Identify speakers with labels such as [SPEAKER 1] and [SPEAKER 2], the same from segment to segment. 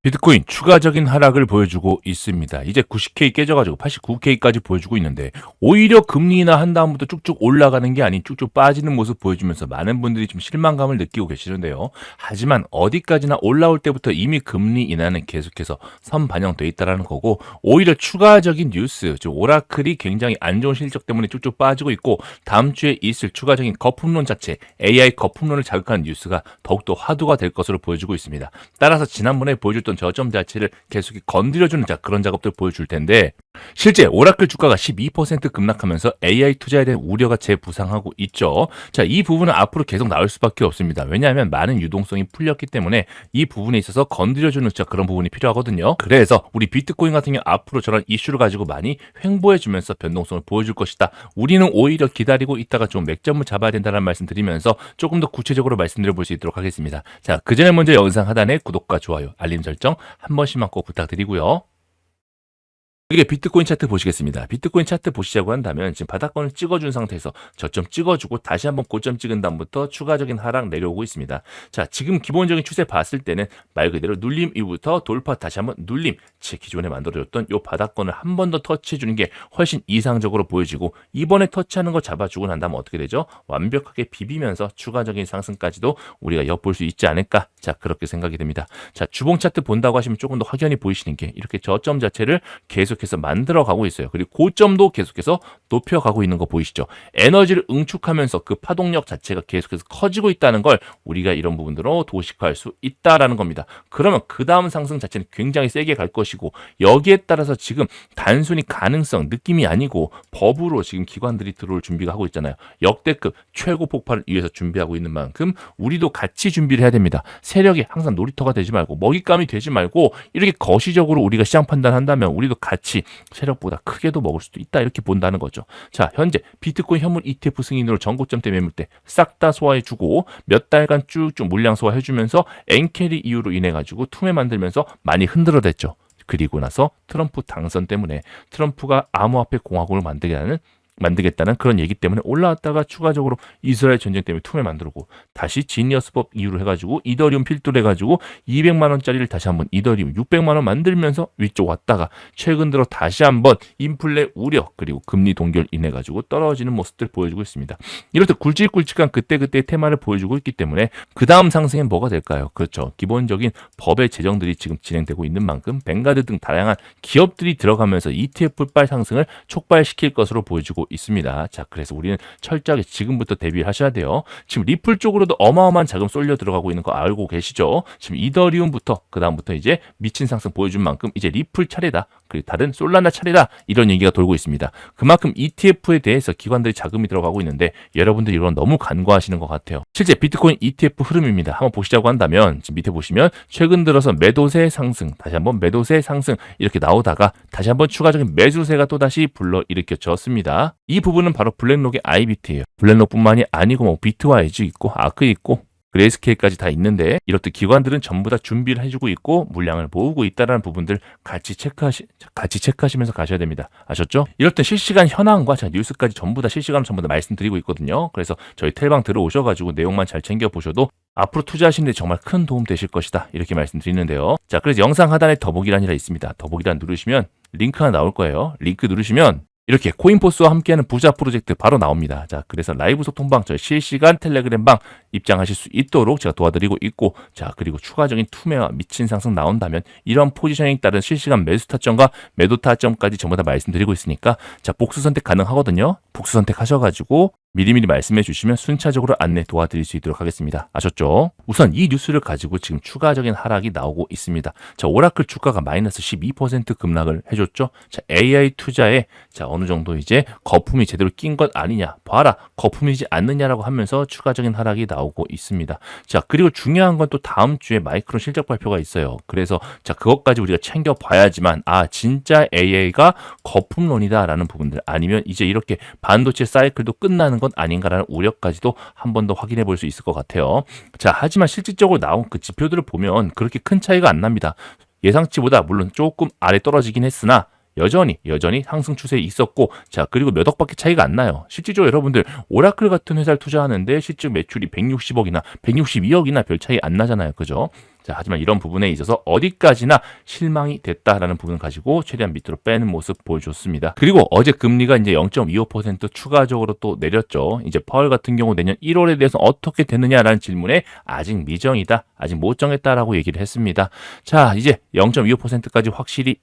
[SPEAKER 1] 비트코인 추가적인 하락을 보여주고 있습니다. 이제 90K 깨져가지고 89K까지 보여주고 있는데 오히려 금리 인하 한 다음부터 쭉쭉 올라가는 게 아닌 쭉쭉 빠지는 모습 보여주면서 많은 분들이 좀 실망감을 느끼고 계시는데요. 하지만 어디까지나 올라올 때부터 이미 금리 인하는 계속해서 선반영돼 있다는 거고 오히려 추가적인 뉴스, 즉 오라클이 굉장히 안 좋은 실적 때문에 쭉쭉 빠지고 있고 다음 주에 있을 추가적인 거품론 자체, AI 거품론을 자극하는 뉴스가 더욱더 화두가 될 것으로 보여주고 있습니다. 따라서 지난번에 보여줬던 저점 자체를 계속 건드려주는 그런 작업들 보여줄 텐데 실제 오라클 주가가 12% 급락하면서 AI 투자에 대한 우려가 재부상하고 있죠. 자, 이 부분은 앞으로 계속 나올 수밖에 없습니다. 왜냐하면 많은 유동성이 풀렸기 때문에 이 부분에 있어서 건드려주는 그런 부분이 필요하거든요. 그래서 우리 비트코인 같은 경우 앞으로 저런 이슈를 가지고 많이 횡보해주면서 변동성을 보여줄 것이다. 우리는 오히려 기다리고 있다가 좀 맥점을 잡아야 된다는 말씀 드리면서 조금 더 구체적으로 말씀드려 볼 수 있도록 하겠습니다. 자, 그 전에 먼저 영상 하단에 구독과 좋아요, 알림 설정 한 번씩만 꼭 부탁드리고요. 이게 비트코인 차트 보시겠습니다. 비트코인 차트 보시자고 한다면 지금 바닥권을 찍어준 상태에서 저점 찍어주고 다시 한번 고점 찍은 다음부터 추가적인 하락 내려오고 있습니다. 자, 지금 기본적인 추세 봤을 때는 말 그대로 눌림 이후부터 돌파 다시 한번 눌림, 제 기존에 만들어줬던 이 바닥권을 한 번 더 터치해주는 게 훨씬 이상적으로 보여지고 이번에 터치하는 거 잡아주고 난 다음에 어떻게 되죠? 완벽하게 비비면서 추가적인 상승까지도 우리가 엿볼 수 있지 않을까? 자, 그렇게 생각이 됩니다. 자, 주봉 차트 본다고 하시면 조금 더 확연히 보이시는 게 이렇게 저점 자체를 계속해서 만들어가고 있어요. 그리고 고점도 계속해서 높여가고 있는 거 보이시죠? 에너지를 응축하면서 그 파동력 자체가 계속해서 커지고 있다는 걸 우리가 이런 부분으로 도식화할 수 있다라는 겁니다. 그러면 그 다음 상승 자체는 굉장히 세게 갈 것이고 여기에 따라서 지금 단순히 가능성, 느낌이 아니고 법으로 지금 기관들이 들어올 준비가 하고 있잖아요. 역대급 최고 폭발을 위해서 준비하고 있는 만큼 우리도 같이 준비를 해야 됩니다. 세력이 항상 놀이터가 되지 말고 먹잇감이 되지 말고 이렇게 거시적으로 우리가 시장 판단한다면 우리도 같이 세력보다 크게도 먹을 수도 있다 이렇게 본다는 거죠. 자, 현재 비트코인 현물 ETF 승인으로 전고점대 매물대 싹 다 소화해주고 몇 달간 쭉쭉 물량 소화해주면서 엔캐리 이유로 인해 가지고 투매 만들면서 많이 흔들어댔죠. 그리고 나서 트럼프 당선 때문에 트럼프가 암호화폐 공화국을 만들겠다는 그런 얘기 때문에 올라왔다가 추가적으로 이스라엘 전쟁 때문에 투매 만들고 다시 지니어스법 이유로 해가지고 이더리움 필두로 해가지고 200만 원짜리를 다시 한번 이더리움 600만 원 만들면서 위쪽 왔다가 최근 들어 다시 한번 인플레 우려 그리고 금리 동결 인해 가지고 떨어지는 모습들 보여주고 있습니다. 이럴 때 굵직굵직한 그때그때의 테마를 보여주고 있기 때문에 그 다음 상승엔 뭐가 될까요? 그렇죠. 기본적인 법의 제정들이 지금 진행되고 있는 만큼 뱅가드 등 다양한 기업들이 들어가면서 ETF발 상승을 촉발시킬 것으로 보여지고 있습니다. 자, 그래서 우리는 철저하게 지금부터 대비를 하셔야 돼요. 지금 리플 쪽으로도 어마어마한 자금 쏠려 들어가고 있는 거 알고 계시죠? 지금 이더리움부터 그 다음부터 이제 미친 상승 보여준 만큼 이제 리플 차례다. 그리고 다른 솔라나 차례다. 이런 얘기가 돌고 있습니다. 그만큼 ETF에 대해서 기관들이 자금이 들어가고 있는데 여러분들이 이런 너무 간과하시는 것 같아요. 실제 비트코인 ETF 흐름입니다. 한번 보시자고 한다면 지금 밑에 보시면 최근 들어서 매도세 상승, 다시 한번 매도세 상승 이렇게 나오다가 다시 한번 추가적인 매수세가 또다시 불러일으켜졌습니다. 이 부분은 바로 블랙록의 아이비트예요. 블랙록뿐만이 아니고 뭐 비트와이즈 있고 아크 있고 그레이스케일까지 다 있는데 이렇듯 기관들은 전부 다 준비를 해주고 있고 물량을 모으고 있다는 부분들 같이 체크하시면서 가셔야 됩니다. 아셨죠? 이렇듯 실시간 현황과 뉴스까지 전부 다 실시간으로 전부 다 말씀드리고 있거든요. 그래서 저희 텔방 들어오셔가지고 내용만 잘 챙겨보셔도 앞으로 투자하시는 데 정말 큰 도움 되실 것이다. 이렇게 말씀드리는데요. 자, 그래서 영상 하단에 더보기란이라 있습니다. 더보기란 누르시면 링크가 나올 거예요. 링크 누르시면 이렇게 코인포스와 함께하는 부자 프로젝트 바로 나옵니다. 자, 그래서 라이브 소통방, 저희 실시간 텔레그램방 입장하실 수 있도록 제가 도와드리고 있고, 자, 그리고 추가적인 투매와 미친 상승 나온다면 이런 포지셔닝에 따른 실시간 매수 타점과 매도 타점까지 전부 다 말씀드리고 있으니까, 자, 복수 선택 가능하거든요. 복수 선택하셔가지고 미리미리 말씀해 주시면 순차적으로 안내 도와드릴 수 있도록 하겠습니다. 아셨죠? 우선 이 뉴스를 가지고 지금 추가적인 하락이 나오고 있습니다. 자, 오라클 주가가 마이너스 12% 급락을 해줬죠. 자, AI 투자에 어느 정도 이제 거품이 제대로 낀 것 아니냐. 봐라, 거품이지 않느냐라고 하면서 추가적인 하락이 나오고 있습니다. 자, 그리고 중요한 건 또 다음 주에 마이크론 실적 발표가 있어요. 그래서 자, 그것까지 우리가 챙겨봐야지만 진짜 AI가 거품론이다라는 부분들 아니면 이제 이렇게 반도체 사이클도 끝나는 건 아닌가라는 우려까지도 한 번 더 확인해 볼 수 있을 것 같아요. 자, 하지만 실질적으로 나온 그 지표들을 보면 그렇게 큰 차이가 안 납니다. 예상치보다 물론 조금 아래 떨어지긴 했으나 여전히 상승 추세에 있었고, 자, 그리고 몇 억밖에 차이가 안 나요. 실질적으로 여러분들 오라클 같은 회사를 투자하는데 실질 매출이 160억이나 162억이나 별 차이 안 나잖아요. 그죠? 자, 하지만 이런 부분에 있어서 어디까지나 실망이 됐다라는 부분을 가지고 최대한 밑으로 빼는 모습 보여줬습니다. 그리고 어제 금리가 이제 0.25% 추가적으로 또 내렸죠. 이제 파월 같은 경우 내년 1월에 대해서 어떻게 되느냐라는 질문에 아직 미정이다, 아직 못 정했다라고 얘기를 했습니다. 자, 이제 0.25%까지 확실히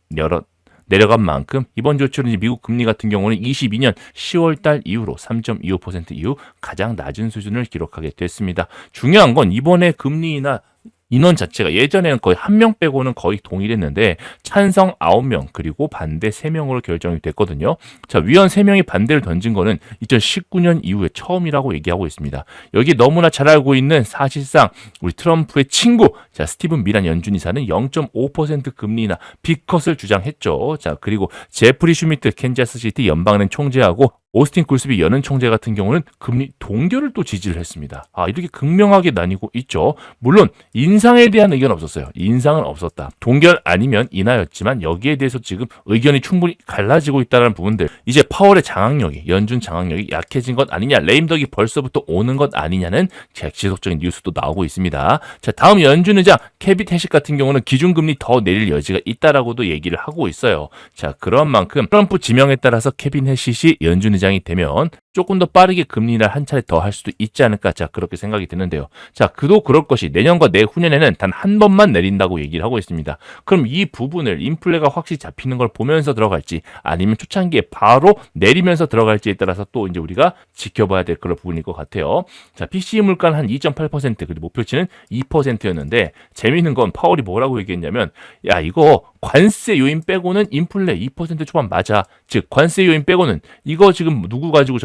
[SPEAKER 1] 내려간 만큼 이번 조치로 이제 미국 금리 같은 경우는 22년 10월 달 이후로 3.25% 이후 가장 낮은 수준을 기록하게 됐습니다. 중요한 건 이번에 금리나 인원 자체가 예전에는 거의 한 명 빼고는 거의 동일했는데 찬성 9명 그리고 반대 3명으로 결정이 됐거든요. 자, 위원 3명이 반대를 던진 거는 2019년 이후에 처음이라고 얘기하고 있습니다. 여기 너무나 잘 알고 있는 사실상 우리 트럼프의 친구, 자, 스티븐 미란 연준이사는 0.5% 금리나 빅컷을 주장했죠. 자, 그리고 제프리 슈미트 캔자스시티 연방은행 총재하고 오스틴 굴스비 연은 총재 같은 경우는 금리 동결을 또 지지를 했습니다. 이렇게 극명하게 나뉘고 있죠. 물론 인상에 대한 의견은 없었어요. 인상은 없었다. 동결 아니면 인하였지만 여기에 대해서 지금 의견이 충분히 갈라지고 있다는 부분들. 이제 파월의 장악력이, 연준 장악력이 약해진 것 아니냐, 레임덕이 벌써부터 오는 것 아니냐는 지속적인 뉴스도 나오고 있습니다. 자, 다음 연준 의장 케빈 해식 같은 경우는 기준금리 더 내릴 여지가 있다라고도 얘기를 하고 있어요. 자, 그런 만큼 트럼프 지명에 따라서 케빈 해식이 연준 의장이 되면 조금 더 빠르게 금리를 한 차례 더 할 수도 있지 않을까, 자, 그렇게 생각이 드는데요. 자, 그도 그럴 것이 내년과 내후년에는 단 한 번만 내린다고 얘기를 하고 있습니다. 그럼 이 부분을 인플레가 확실히 잡히는 걸 보면서 들어갈지 아니면 초창기에 바로 내리면서 들어갈지에 따라서 또 이제 우리가 지켜봐야 될 그런 부분일 것 같아요. 자, PCE 물가는 한 2.8% 그리고 목표치는 2%였는데 재미있는 건 파월이 뭐라고 얘기했냐면, 야, 이거 관세 요인 빼고는 인플레 2% 초반 맞아. 즉 관세 요인 빼고는 이거 지금 누구 가지고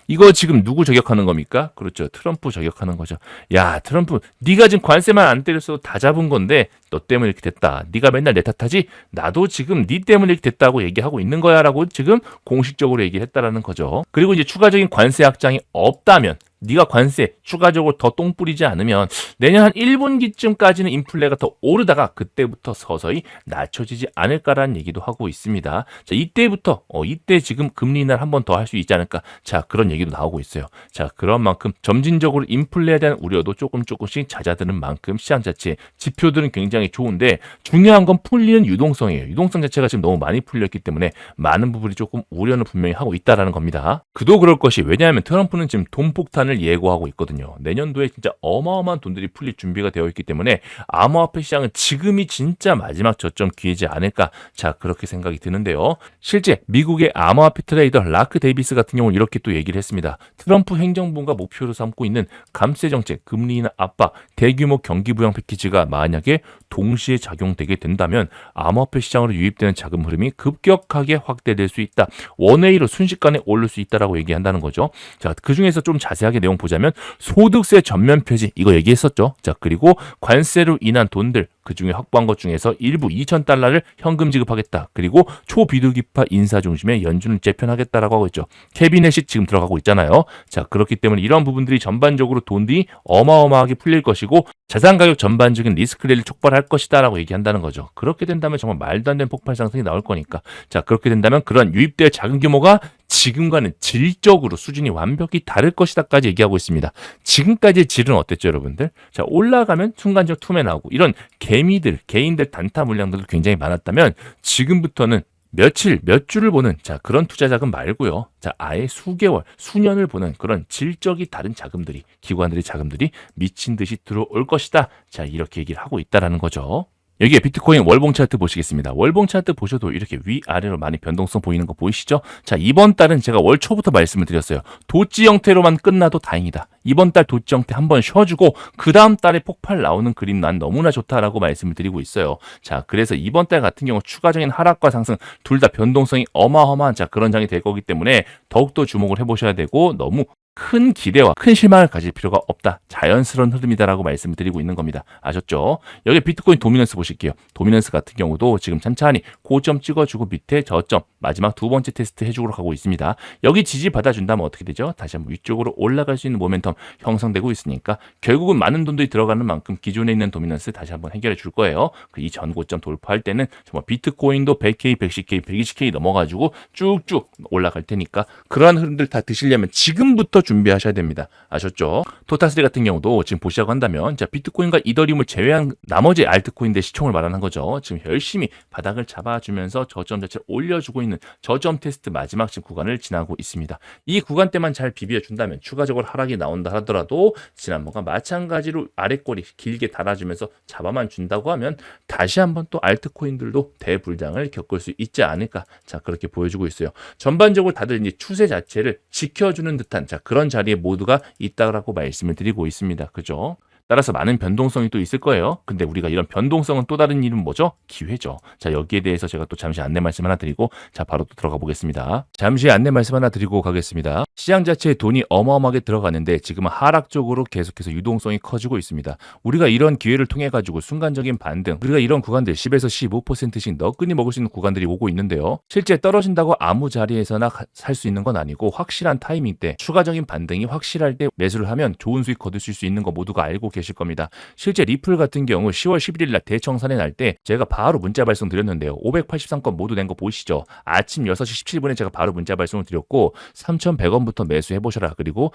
[SPEAKER 1] 이거 지금 누구 저격하는 겁니까? 그렇죠. 트럼프 저격하는 거죠. 야, 트럼프, 네가 지금 관세만 안 때렸어도 다 잡은 건데 너 때문에 이렇게 됐다. 네가 맨날 내 탓하지? 나도 지금 네 때문에 이렇게 됐다고 얘기하고 있는 거야 라고 지금 공식적으로 얘기를 했다라는 거죠. 그리고 이제 추가적인 관세 확장이 없다면, 네가 관세 추가적으로 더 똥 뿌리지 않으면 내년 한 1분기쯤까지는 인플레가 더 오르다가 그때부터 서서히 낮춰지지 않을까라는 얘기도 하고 있습니다. 자, 이때부터 이때 지금 금리 인하를 한 번 더 할 수 있지 않을까, 자, 그런 얘기도 나오고 있어요. 자, 그런 만큼 점진적으로 인플레에 대한 우려도 조금씩 잦아드는 만큼 시장 자체 지표들은 굉장히 좋은데 중요한 건 풀리는 유동성이에요. 유동성 자체가 지금 너무 많이 풀렸기 때문에 많은 부분이 조금 우려는 분명히 하고 있다라는 겁니다. 그도 그럴 것이, 왜냐하면 트럼프는 지금 돈 폭탄 예고하고 있거든요. 내년도에 진짜 어마어마한 돈들이 풀릴 준비가 되어 있기 때문에 암호화폐 시장은 지금이 진짜 마지막 저점 기회지 않을까, 자, 그렇게 생각이 드는데요. 실제 미국의 암호화폐 트레이더 라크 데이비스 같은 경우는 이렇게 또 얘기를 했습니다. 트럼프 행정부가 목표로 삼고 있는 감세 정책, 금리 인하 압박, 대규모 경기 부양 패키지가 만약에 동시에 작용되게 된다면 암호화폐 시장으로 유입되는 자금 흐름이 급격하게 확대될 수 있다. 원웨이로 순식간에 오를 수 있다라고 얘기한다는 거죠. 자, 그 중에서 좀 자세하게 내용 보자면 소득세 전면 폐지, 이거 얘기했었죠. 자, 그리고 관세로 인한 돈들 그 중에 확보한 것 중에서 일부 2,000달러를 현금 지급하겠다. 그리고 초비둘기파 인사 중심의 연준을 재편하겠다라고 하고 있죠. 캐비넷이 지금 들어가고 있잖아요. 자, 그렇기 때문에 이런 부분들이 전반적으로 돈이 어마어마하게 풀릴 것이고 자산 가격 전반적인 리스크 랠리를 촉발할 것이다라고 얘기한다는 거죠. 그렇게 된다면 정말 말도 안 되는 폭발 상승이 나올 거니까. 자, 그렇게 된다면 그런 유입될 자금 규모가 지금과는 질적으로 수준이 완벽히 다를 것이다까지 얘기하고 있습니다. 지금까지의 질은 어땠죠, 여러분들? 자, 올라가면 순간적 투매 나오고 이런 개인들 단타 물량들도 굉장히 많았다면 지금부터는 몇 주를 보는, 자, 그런 투자 자금 말고요. 자, 아예 수개월, 수년을 보는 그런 질적이 다른 자금들이, 기관들의 자금들이 미친 듯이 들어올 것이다. 자, 이렇게 얘기를 하고 있다라는 거죠. 여기에 비트코인 월봉 차트 보시겠습니다. 월봉 차트 보셔도 이렇게 위아래로 많이 변동성 보이는 거 보이시죠? 자, 이번 달은 제가 월 초부터 말씀을 드렸어요. 도치 형태로만 끝나도 다행이다. 이번 달 도치 형태 한번 쉬어주고 그 다음 달에 폭발 나오는 그림 난 너무나 좋다라고 말씀을 드리고 있어요. 자, 그래서 이번 달 같은 경우 추가적인 하락과 상승 둘 다 변동성이 어마어마한, 자, 그런 장이 될 거기 때문에 더욱더 주목을 해보셔야 되고, 너무 큰 기대와 큰 실망을 가질 필요가 없다. 자연스러운 흐름이다라고 말씀을 드리고 있는 겁니다. 아셨죠? 여기 비트코인 도미넌스 보실게요. 도미넌스 같은 경우도 지금 찬찬히 고점 찍어주고 밑에 저점 마지막 두 번째 테스트 해주고 가고 있습니다. 여기 지지 받아준다면 어떻게 되죠? 다시 한번 위쪽으로 올라갈 수 있는 모멘텀 형성되고 있으니까 결국은 많은 돈들이 들어가는 만큼 기존에 있는 도미넌스 다시 한번 해결해 줄 거예요. 이 전 고점 돌파할 때는 정말 비트코인도 100K, 110K, 120K 넘어가지고 쭉쭉 올라갈 테니까 그러한 흐름들 다 드시려면 지금부터 준비하셔야 됩니다. 아셨죠? 토탈3 같은 경우도 지금 보시자고 한다면 자 비트코인과 이더리움을 제외한 나머지 알트코인들 시총을 말하는 거죠. 지금 열심히 바닥을 잡아주면서 저점 자체를 올려주고 있는 저점 테스트 마지막 지금 구간을 지나고 있습니다. 이 구간대만 잘 비벼준다면 추가적으로 하락이 나온다 하더라도 지난번과 마찬가지로 아래꼬리 길게 달아주면서 잡아만 준다고 하면 다시 한번 또 알트코인들도 대불장을 겪을 수 있지 않을까. 자 그렇게 보여주고 있어요. 전반적으로 다들 이제 추세 자체를 지켜주는 듯한 자 그런 자리에 모두가 있다라고 말씀을 드리고 있습니다. 그죠? 따라서 많은 변동성이 또 있을 거예요. 근데 우리가 이런 변동성은 또 다른 이름 뭐죠? 기회죠. 자 여기에 대해서 제가 또 잠시 안내 말씀 하나 드리고 자 바로 또 들어가 보겠습니다. 잠시 안내 말씀 하나 드리고 가겠습니다. 시장 자체에 돈이 어마어마하게 들어가는데 지금은 하락 쪽으로 계속해서 유동성이 커지고 있습니다. 우리가 이런 기회를 통해 가지고 순간적인 반등 우리가 이런 구간들 10에서 15%씩 너끈히 먹을 수 있는 구간들이 오고 있는데요. 실제 떨어진다고 아무 자리에서나 살 수 있는 건 아니고 확실한 타이밍 때 추가적인 반등이 확실할 때 매수를 하면 좋은 수익 거두실 수 있는 거 모두가 알고 계실 겁니다. 실제 리플 같은 경우 10월 11일 날 대청산에 날 때 제가 바로 문자 발송 드렸는데요. 583건 모두 낸 거 보이시죠? 아침 6시 17분에 제가 바로 문자 발송을 드렸고 3,100원부터 매수해 보셔라. 그리고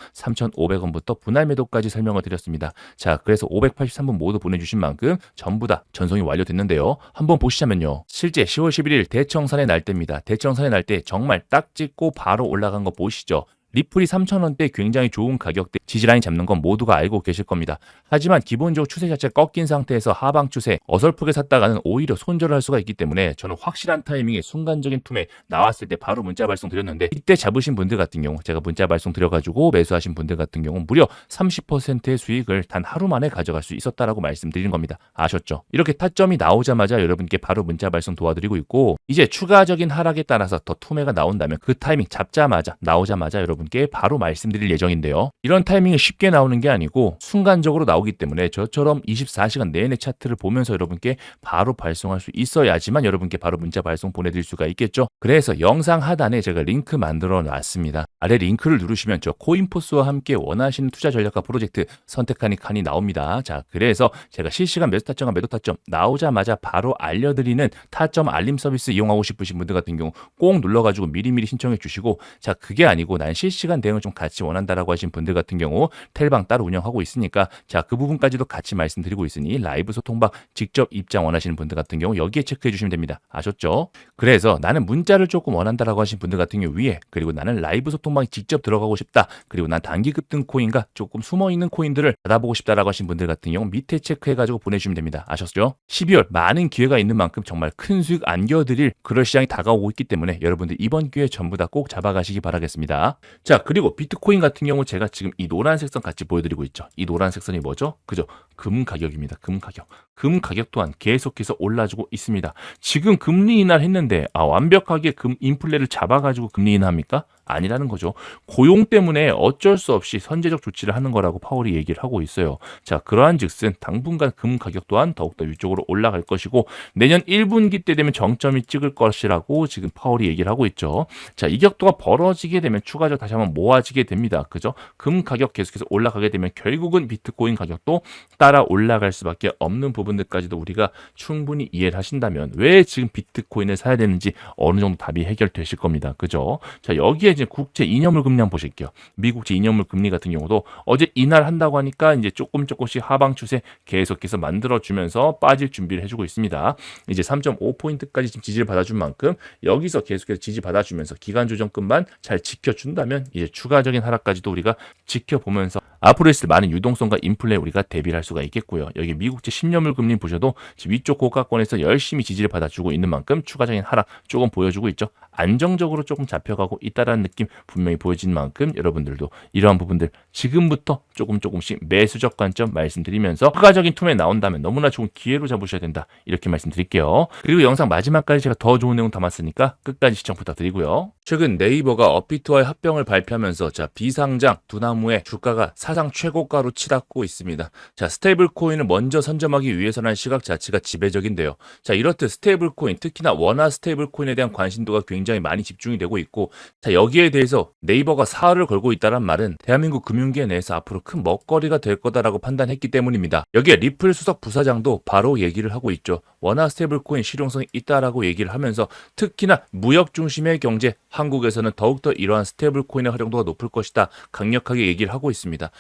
[SPEAKER 1] 3,500원부터 분할 매도까지 설명을 드렸습니다. 자, 그래서 583분 모두 보내주신 만큼 전부 다 전송이 완료됐는데요. 한번 보시자면요. 실제 10월 11일 대청산의 날때입니다. 대청산의 날 때 정말 딱 찍고 바로 올라간 거 보이시죠? 리플이 3,000원대 굉장히 좋은 가격대 지지라인 잡는 건 모두가 알고 계실 겁니다. 하지만 기본적으로 추세 자체가 꺾인 상태에서 하방 추세 어설프게 샀다가는 오히려 손절을 할 수가 있기 때문에 저는 확실한 타이밍에 순간적인 툼에 나왔을 때 바로 문자 발송 드렸는데 이때 잡으신 분들 같은 경우 제가 문자 발송 드려가지고 매수하신 분들 같은 경우 무려 30%의 수익을 단 하루 만에 가져갈 수 있었다라고 말씀드리는 겁니다. 아셨죠? 이렇게 타점이 나오자마자 여러분께 바로 문자 발송 도와드리고 있고 이제 추가적인 하락에 따라서 더 투매가 나온다면 그 타이밍 잡자마자 나오자마자 여러분 께 바로 말씀드릴 예정인데요. 이런 타이밍이 쉽게 나오는 게 아니고 순간적으로 나오기 때문에 저처럼 24시간 내내 차트를 보면서 여러분께 바로 발송할 수 있어야지만 여러분께 바로 문자 발송 보내드릴 수가 있겠죠. 그래서 영상 하단에 제가 링크 만들어 놨습니다. 아래 링크를 누르시면 저 코인포스와 함께 원하시는 투자 전략과 프로젝트 선택하니 칸이 나옵니다. 자, 그래서 제가 실시간 매수 타점과 매도 타점 나오자마자 바로 알려드리는 타점 알림 서비스 이용하고 싶으신 분들 같은 경우 꼭 눌러가지고 미리미리 신청해 주시고 자, 그게 아니고 난 실시간 대응을 좀 같이 원한다라고 하신 분들 같은 경우 텔방 따로 운영하고 있으니까 자, 그 부분까지도 같이 말씀드리고 있으니 라이브 소통방 직접 입장 원하시는 분들 같은 경우 여기에 체크해 주시면 됩니다. 아셨죠? 그래서 나는 문자를 조금 원한다라고 하신 분들 같은 경우 위에 그리고 나는 라이브 소통방에 직접 들어가고 싶다. 그리고 난 단기 급등 코인과 조금 숨어있는 코인들을 받아보고 싶다라고 하신 분들 같은 경우 밑에 체크해가지고 보내주시면 됩니다. 아셨죠? 12월 많은 기회가 있는 만큼 정말 큰 수익 안겨드릴 그럴 시장이 다가오고 있기 때문에 여러분들 이번 기회 전부 다 꼭 잡아가시기 바라겠습니다. 자, 그리고 비트코인 같은 경우 제가 지금 이 노란색 선 같이 보여드리고 있죠. 이 노란색 선이 뭐죠? 그죠? 금 가격입니다. 금 가격. 금 가격 또한 계속해서 올라주고 있습니다. 지금 금리 인하했는데 완벽하게 금 인플레를 잡아가지고 금리 인하합니까? 아니라는 거죠. 고용 때문에 어쩔 수 없이 선제적 조치를 하는 거라고 파월이 얘기를 하고 있어요. 자, 그러한 즉슨 당분간 금 가격 또한 더욱더 위쪽으로 올라갈 것이고 내년 1분기 때 되면 정점이 찍을 것이라고 지금 파월이 얘기를 하고 있죠. 자, 이 격도가 벌어지게 되면 추가적으로 다시 한번 모아지게 됩니다. 그죠? 금 가격 계속해서 올라가게 되면 결국은 비트코인 가격도 따라 올라갈 수밖에 없는 부분들까지도 우리가 충분히 이해를 하신다면 왜 지금 비트코인을 사야 되는지 어느 정도 답이 해결되실 겁니다. 그죠? 자, 여기에 이제 국채 이념물 금리 한번 보실게요. 미국채 이념물 금리 같은 경우도 어제 인하를 한다고 하니까 이제 조금씩 하방 추세 계속해서 만들어주면서 빠질 준비를 해주고 있습니다. 이제 3.5포인트까지 지금 지지를 받아준 만큼 여기서 계속해서 지지 받아주면서 기간 조정금만 잘 지켜준다면 이제 추가적인 하락까지도 우리가 지켜보면서 앞으로 있을 많은 유동성과 인플레에 우리가 대비를 할 수가 있겠고요. 여기 미국제 10년물 금리 보셔도 지금 위쪽 고가권에서 열심히 지지를 받아주고 있는 만큼 추가적인 하락 조금 보여주고 있죠. 안정적으로 조금 잡혀가고 있다라는 느낌 분명히 보여지는 만큼 여러분들도 이러한 부분들 지금부터 조금씩 매수적 관점 말씀드리면서 추가적인 투매 나온다면 너무나 좋은 기회로 잡으셔야 된다. 이렇게 말씀드릴게요. 그리고 영상 마지막까지 제가 더 좋은 내용 담았으니까 끝까지 시청 부탁드리고요. 최근 네이버가 업비트와의 합병을 발표하면서 비상장 두나무의 주가가 사상 최고가로 치닫고 있습니다. 스테이블 코인을 먼저 선점하기 위해서라는 시각 자체가 지배적인데요. 이렇듯 스테이블 코인, 특히나 원화 스테이블 코인에 대한 관심도가 굉장히 많이 집중이 되고 있고, 여기에 대해서 네이버가 사활을 걸고 있다는 말은 대한민국 금융계 내에서 앞으로 큰 먹거리가 될 거다라고 판단했기 때문입니다. 여기에 리플 수석 부사장도 바로 얘기를 하고 있죠. 원화 스테이블 코인 실용성이 있다라고 얘기를 하면서 특히나 무역 중심의 경제, 한국에서는 더욱더 이러한 스테이블 코인의 활용도가 높을 것이다. 강력하게 얘기를 하고 있습니다.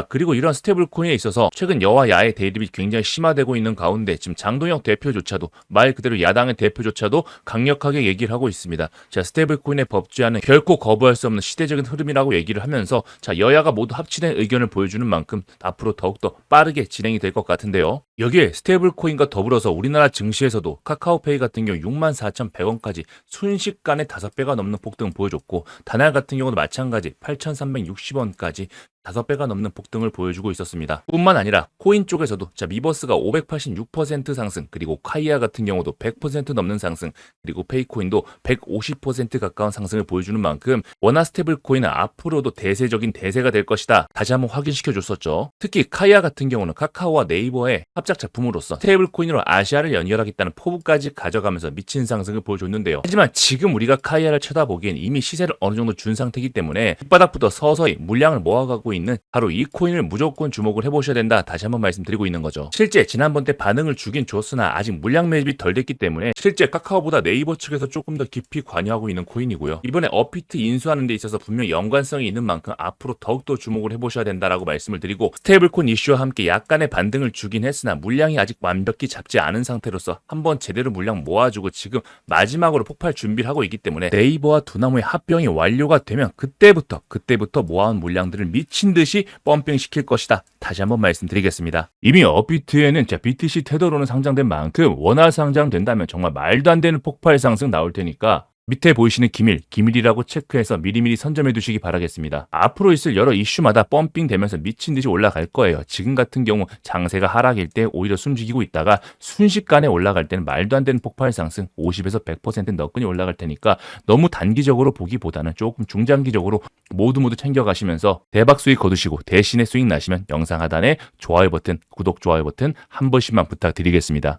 [SPEAKER 1] 그리고 이런 스테이블 코인에 있어서 최근 여와 야의 대립이 굉장히 심화되고 있는 가운데 지금 장동혁 대표조차도 말 그대로 야당의 대표조차도 강력하게 얘기를 하고 있습니다. 스테이블 코인의 법제화는 결코 거부할 수 없는 시대적인 흐름이라고 얘기를 하면서 여야가 모두 합치된 의견을 보여주는 만큼 앞으로 더욱더 빠르게 진행이 될 것 같은데요. 여기에 스테이블 코인과 더불어서 우리나라 증시에서도 카카오페이 같은 경우 64,100원까지 순식간에 5배가 넘는 폭등을 보여줬고, 다날 같은 경우도 마찬가지 8,360원까지 5배가 넘는 폭등을 보여주고 있었습니다. 뿐만 아니라 코인 쪽에서도 미버스가 586% 상승, 그리고 카이아 같은 경우도 100% 넘는 상승, 그리고 페이코인도 150% 가까운 상승을 보여주는 만큼 원화 스테이블 코인은 앞으로도 대세적인 대세가 될 것이다. 다시 한번 확인시켜줬었죠. 특히 카이아 같은 경우는 카카오와 네이버의 합작 작품으로서 스테이블 코인으로 아시아를 연결하겠다는 포부까지 가져가면서 미친 상승을 보여줬는데요. 하지만 지금 우리가 카이아를 쳐다보기엔 이미 시세를 어느 정도 준 상태이기 때문에 밑바닥부터 서서히 물량을 모아가고 있는 바로 이 코인을 무조건 주목을 해보셔야 된다. 다시 한번 말씀드리고 있는 거죠. 실제 지난번 때 반응을 주긴 줬으나 아직 물량 매집이 덜 됐기 때문에 실제 카카오보다 네이버 측에서 조금 더 깊이 관여하고 있는 코인이고요. 이번에 업비트 인수하는 데 있어서 분명 연관성이 있는 만큼 앞으로 더욱더 주목을 해보셔야 된다라고 말씀을 드리고, 스테이블코인 이슈와 함께 약간의 반등을 주긴 했으나 물량이 아직 완벽히 잡지 않은 상태로서 한번 제대로 물량 모아주고 지금 마지막으로 폭발 준비를 하고 있기 때문에 네이버와 두나무의 합병이 완료가 되면 그때부터 모아온 물량들을 미친 듯이 펌핑시킬 것이다. 다시 한번 말씀드리겠습니다. 이미 업비트에는 BTC 테더로는 상장된 만큼 원화 상장된다면 정말 말도 안 되는 폭발 상승 나올 테니까 밑에 보이시는 기밀이라고 체크해서 미리미리 선점해 두시기 바라겠습니다. 앞으로 있을 여러 이슈마다 펌핑 되면서 미친 듯이 올라갈 거예요. 지금 같은 경우 장세가 하락일 때 오히려 숨죽이고 있다가 순식간에 올라갈 때는 말도 안 되는 폭발 상승 50에서 100% 너끈히 올라갈 테니까 너무 단기적으로 보기보다는 조금 중장기적으로 모두 챙겨가시면서 대박 수익 거두시고 대신에 수익 나시면 영상 하단에 좋아요 버튼, 구독, 좋아요 버튼 한 번씩만 부탁드리겠습니다.